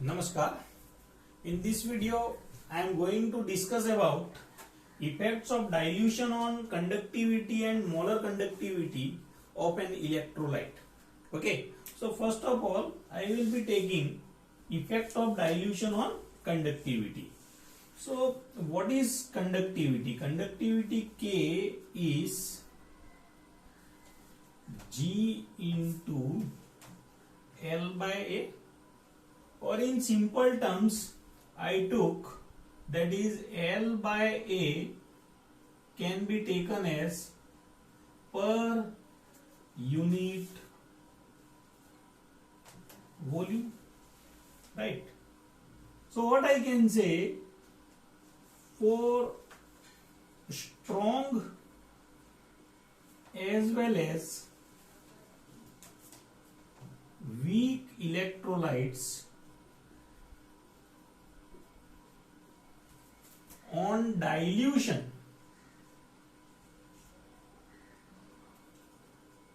Namaskar. In this video, I am going to discuss about effects of dilution on conductivity and molar conductivity of an electrolyte. Okay. So first of all, I will be taking effect of dilution on conductivity. So what is conductivity? Conductivity K is G into L by A, or in simple terms I took that is L by A can be taken as per unit volume, right? So what I can say, for strong as well as weak electrolytes on dilution,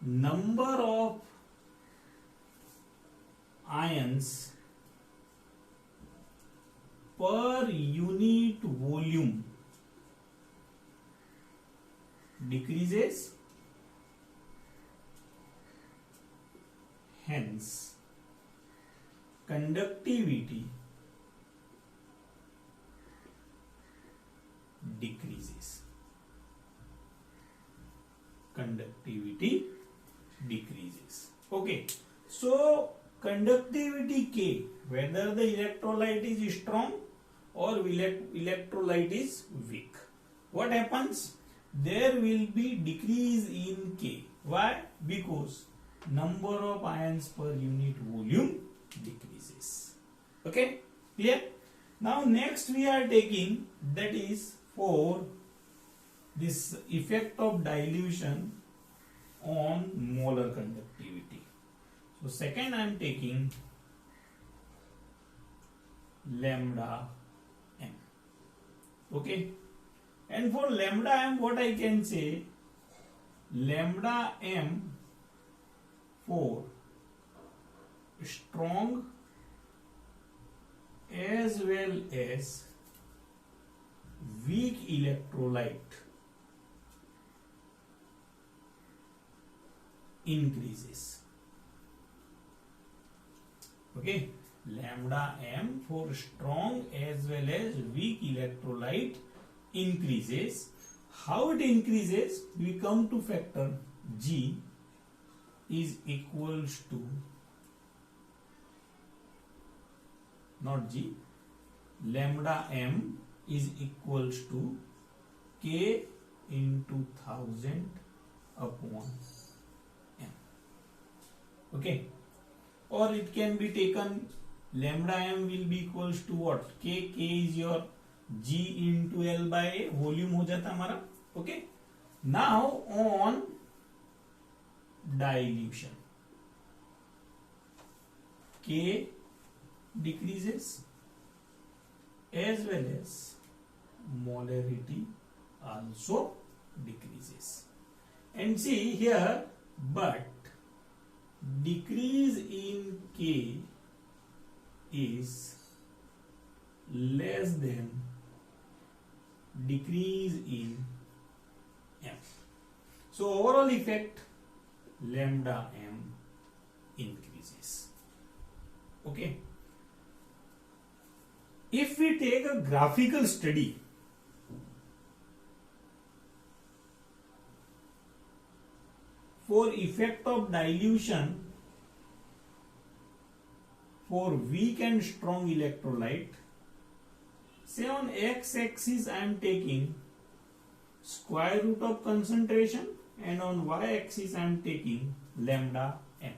number of ions per unit volume decreases, hence conductivity decreases. Conductivity decreases. Okay. So conductivity K, whether the electrolyte is strong or electrolyte is weak, what happens? There will be decrease in K. Why? Because number of ions per unit volume decreases. Okay, clear? Now next we are taking, that is for this effect of dilution on molar conductivity. So second I am taking lambda m. Okay, and for lambda m what I can say, lambda m for strong as well as weak electrolyte increases. Okay, lambda m for strong as well as weak electrolyte increases. How it increases? We come to factor G is equals to, not G, lambda m is equals to K into 1000 upon m. Okay, or it can be taken lambda m will be equals to what? K is your G into L by A, volume हो जाता हमारा. Okay, now on dilution, K decreases as well as molarity also decreases. And see here, but decrease in K is less than decrease in M. So overall effect, lambda m increases. Okay. If we take a graphical study, for effect of dilution for weak and strong electrolyte, say on x-axis I am taking square root of concentration and on y-axis I am taking lambda m.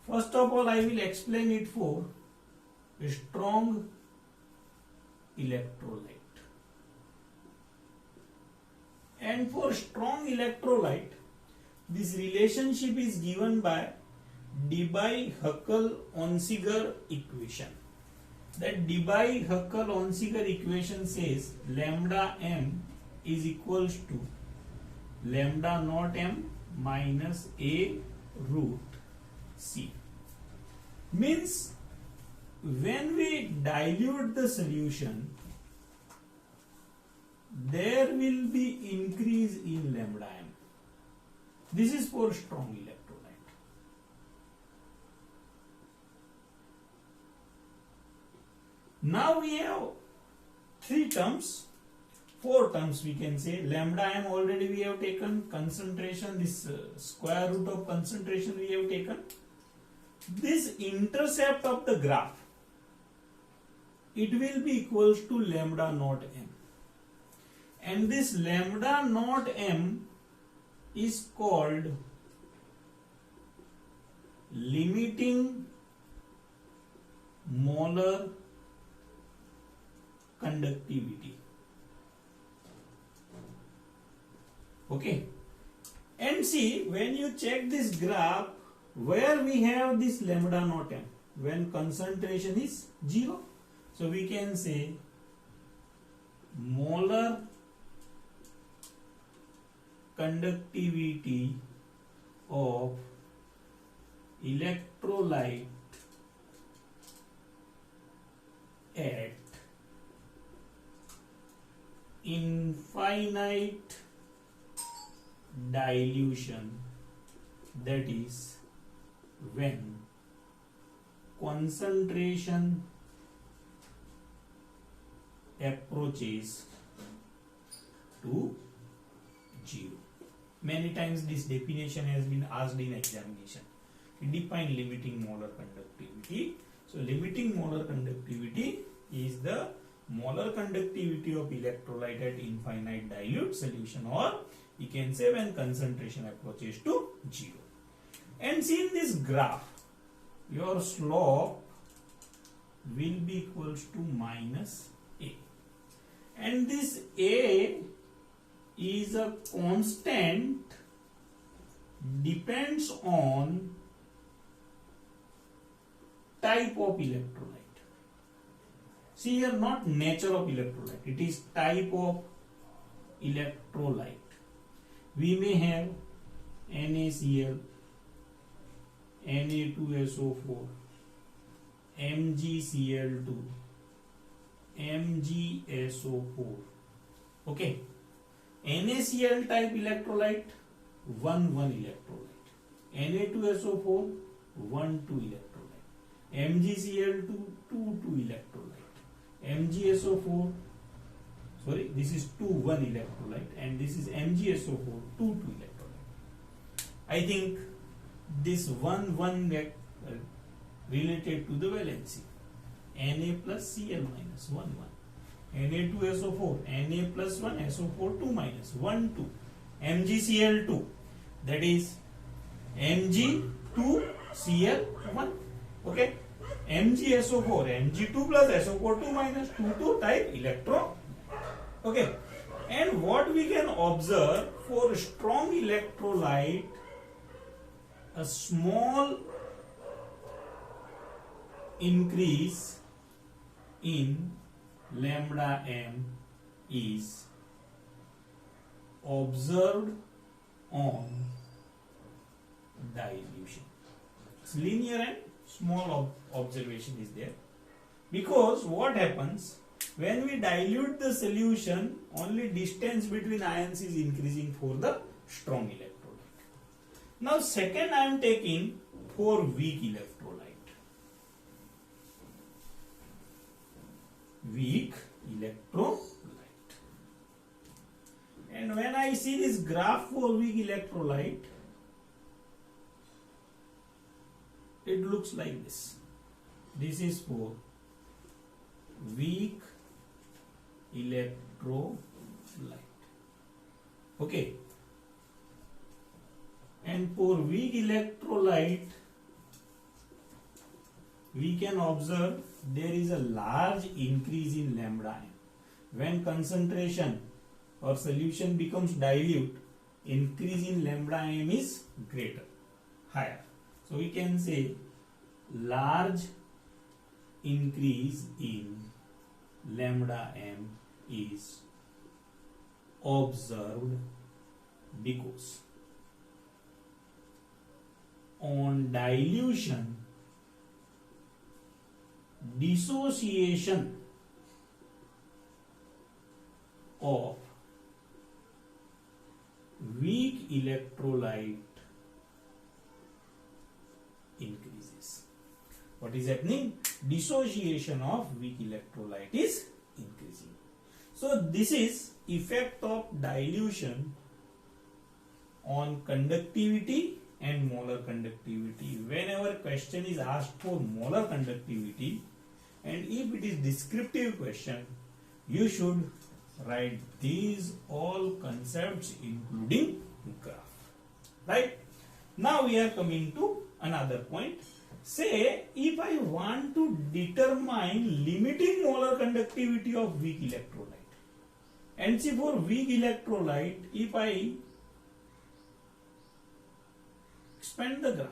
First of all, I will explain it for a strong electrolyte. And for strong electrolyte, this relationship is given by Debye-Huckel-Onsiger equation. That Debye-Huckel-Onsiger equation says lambda m is equals to lambda naught m minus a root C. Means when we dilute the solution, there will be increase in lambda m. This is for strong electrolyte. Now we have four terms we can say. Lambda m already we have taken, concentration, this square root of concentration we have taken. This intercept of the graph, it will be equals to lambda naught m. And this lambda naught m is called limiting molar conductivity. Okay. And see, when you check this graph, where we have this lambda naught m, when concentration is 0. So we can say molar conductivity of electrolyte at infinite dilution, that is when concentration approaches to 0. Many times this definition has been asked in examination. Define limiting molar conductivity. So limiting molar conductivity is the molar conductivity of electrolyte at infinite dilute solution, or you can say when concentration approaches to 0. And see in this graph, your slope will be equals to minus a. And this a is a constant, depends on type of electrolyte. See here, not nature of electrolyte, it is type of electrolyte. We may have NaCl, Na2SO4, MgCl2, MgSO4. Okay. NaCl type electrolyte, 1,1 electrolyte. Na2SO4, 1,2 electrolyte. MgCl2, 2,2 electrolyte. MgSO4, sorry, this is 2,1 electrolyte, and this is MgSO4, 2,2 electrolyte. I think this 1,1 related to the valency. Na plus Cl minus 1,1. Na2SO4, Na plus 1, SO4 2 minus 1 2. MgCl2, that is Mg2Cl1. Okay. MgSO4, Mg2 plus SO4 2 minus 2 2 type electro. Okay. And what we can observe for strong electrolyte, a small increase in lambda m is observed on dilution. It's linear and small observation is there, because what happens when we dilute the solution, only distance between ions is increasing for the strong electrolyte. Now second I am taking for weak electrolyte. Weak electrolyte. And when I see this graph for weak electrolyte, it looks like this. This is for weak electrolyte. Okay. And for weak electrolyte, we can observe there is a large increase in lambda m. When concentration or solution becomes dilute, increase in lambda m is greater, higher. So we can say large increase in lambda m is observed because on dilution dissociation of weak electrolyte increases. What is happening? Dissociation of weak electrolyte is increasing. So this is effect of dilution on conductivity and molar conductivity. Whenever question is asked for molar conductivity, and if it is descriptive question, you should write these all concepts including graph. Right? Now we are coming to another point. Say if I want to determine limiting molar conductivity of weak electrolyte, and see for weak electrolyte, if I expand the graph,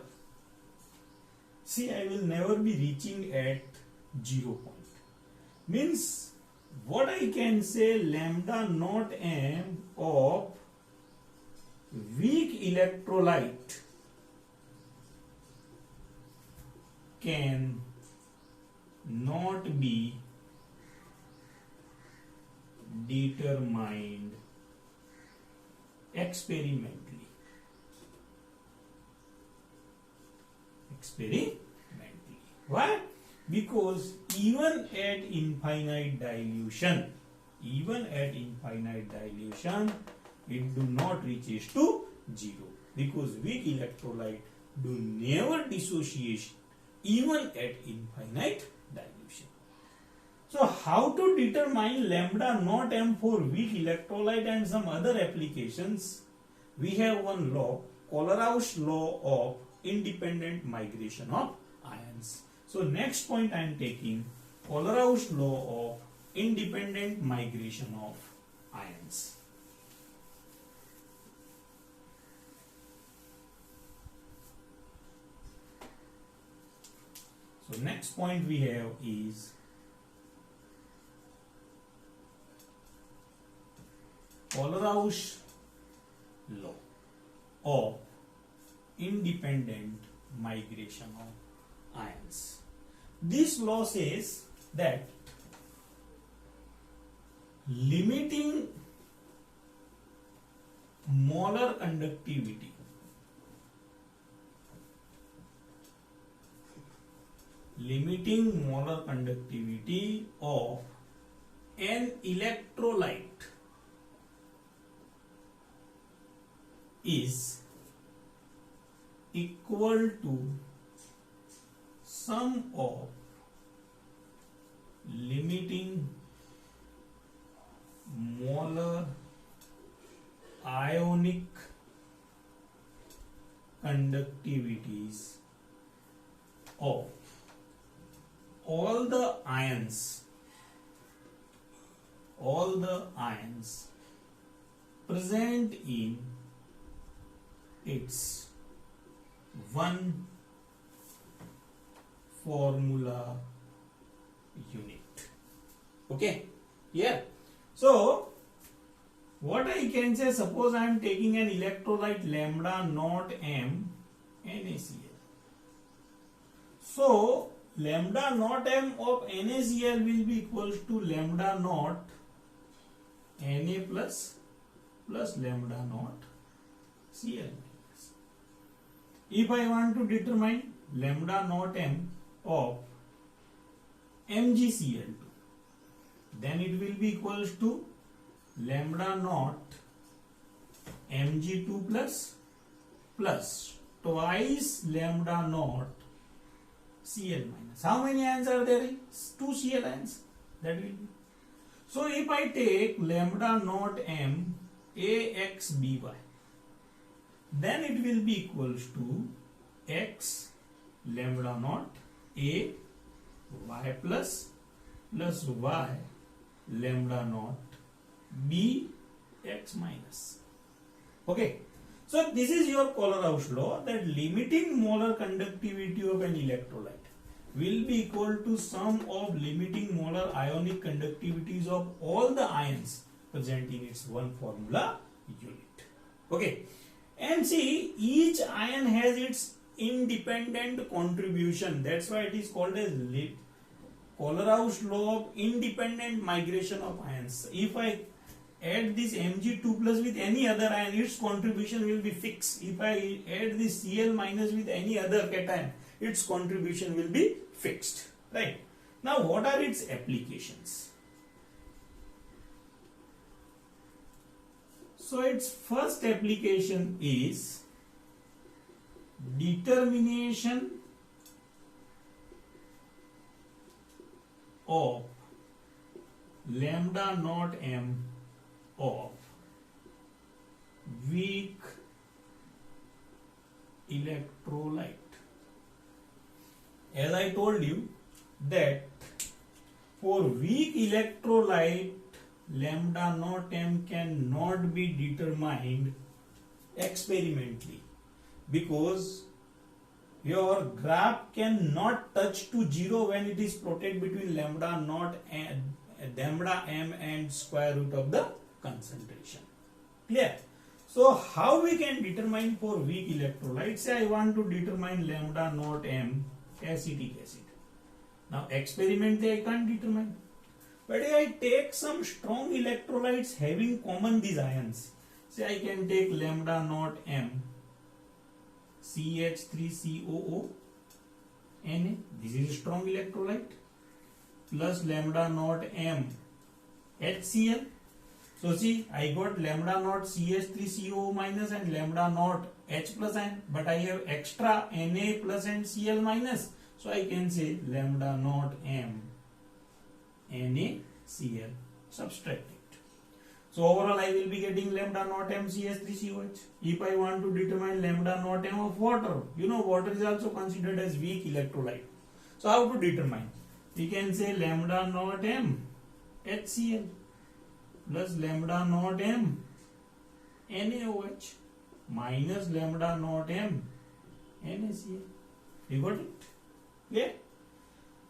see I will never be reaching at 0 point. Means what I can say, lambda naught m of weak electrolyte can not be determined experimentally. Why? Because even at infinite dilution, it do not reaches to 0, because weak electrolyte do never dissociate even at infinite dilution. So how to determine lambda naught m for weak electrolyte and some other applications? We have one law, Kohlrausch law of independent migration of ions. So next point I am taking Kohlrausch law of independent migration of ions. So next point we have is Kohlrausch law of independent migration of ions. This law says that limiting molar conductivity of an electrolyte is equal to sum of limiting molar ionic conductivities of all the ions present in its one formula unit. Okay, yeah. So what I can say, suppose I am taking an electrolyte lambda naught m NaCl. So lambda naught m of NaCl will be equals to lambda naught Na plus lambda naught Cl minus. If I want to determine lambda naught m of MgCl2, then it will be equals to lambda naught Mg2 plus twice lambda naught Cl minus. How many ions are there? 2 Cl ions. That will be. So if I take lambda naught m AXBy, then it will be equals to x lambda naught A y plus y lambda naught B x minus. Okay. So this is your Kohlrausch law, that limiting molar conductivity of an electrolyte will be equal to sum of limiting molar ionic conductivities of all the ions present in its one formula unit. Okay. And see, each ion has its independent contribution. That's why it is called as Kohlrausch law of independent migration of ions. If I add this Mg2 plus with any other ion, its contribution will be fixed. If I add this Cl minus with any other cation, its contribution will be fixed. Right? Now, what are its applications? So, its first application is determination of lambda naught m of weak electrolyte. As I told you that for weak electrolyte, lambda naught m cannot be determined experimentally, because your graph cannot touch to 0 when it is plotted between lambda naught and lambda m and square root of the concentration. Clear? So how we can determine for weak electrolyte? Say I want to determine lambda naught m acetic acid. Now experimentally I can't determine. But if I take some strong electrolytes having common these ions, say I can take lambda naught m CH3COO Na, this is a strong electrolyte, plus lambda naught m HCl. So see, I got lambda naught CH3COO minus and lambda naught H plus N, but I have extra Na plus and Cl minus. So I can say lambda naught m NaCl, subtract it. So overall I will be getting lambda naught m CH3COH. If I want to determine lambda naught m of water, you know water is also considered as weak electrolyte. So how to determine? We can say lambda naught m HCl plus lambda naught m NaOH minus lambda naught m NaCl. You got it? Yeah.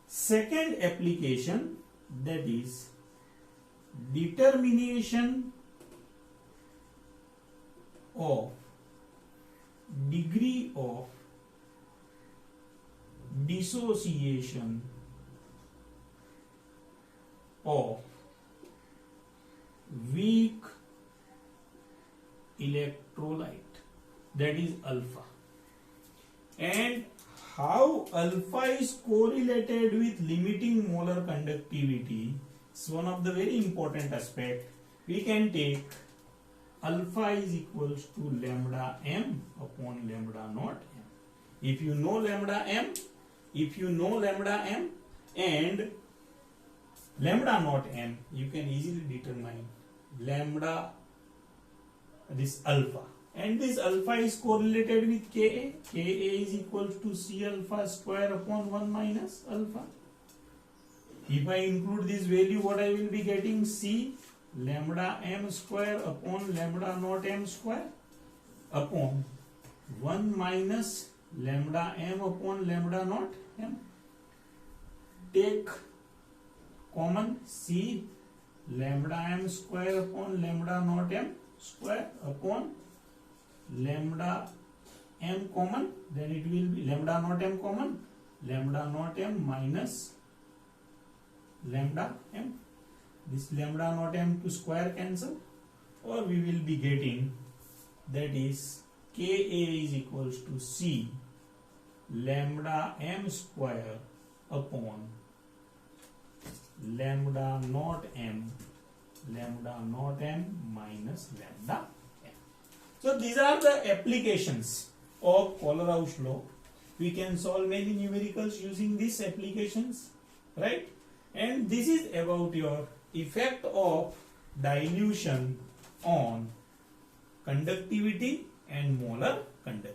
Second application, that is determination of degree of dissociation of weak electrolyte, that is alpha. And how alpha is correlated with limiting molar conductivity is one of the very important aspect. We can take alpha is equals to lambda m upon lambda naught m. If you know lambda m and lambda naught m, you can easily determine lambda, this alpha. And this alpha is correlated with Ka. Ka is equals to C alpha square upon 1 minus alpha. If I include this value, what I will be getting? C lambda m square upon lambda naught m square upon 1 minus lambda m upon lambda naught m. Take common C lambda m square upon lambda naught m square upon lambda m common, then it will be lambda naught m common, lambda naught m minus lambda m. This lambda naught m to square cancel, or we will be getting, that is Ka is equals to C lambda m square upon lambda naught m minus lambda. So these are the applications of Kohlrausch law. We can solve many numericals using these applications, right? And this is about your effect of dilution on conductivity and molar conductivity.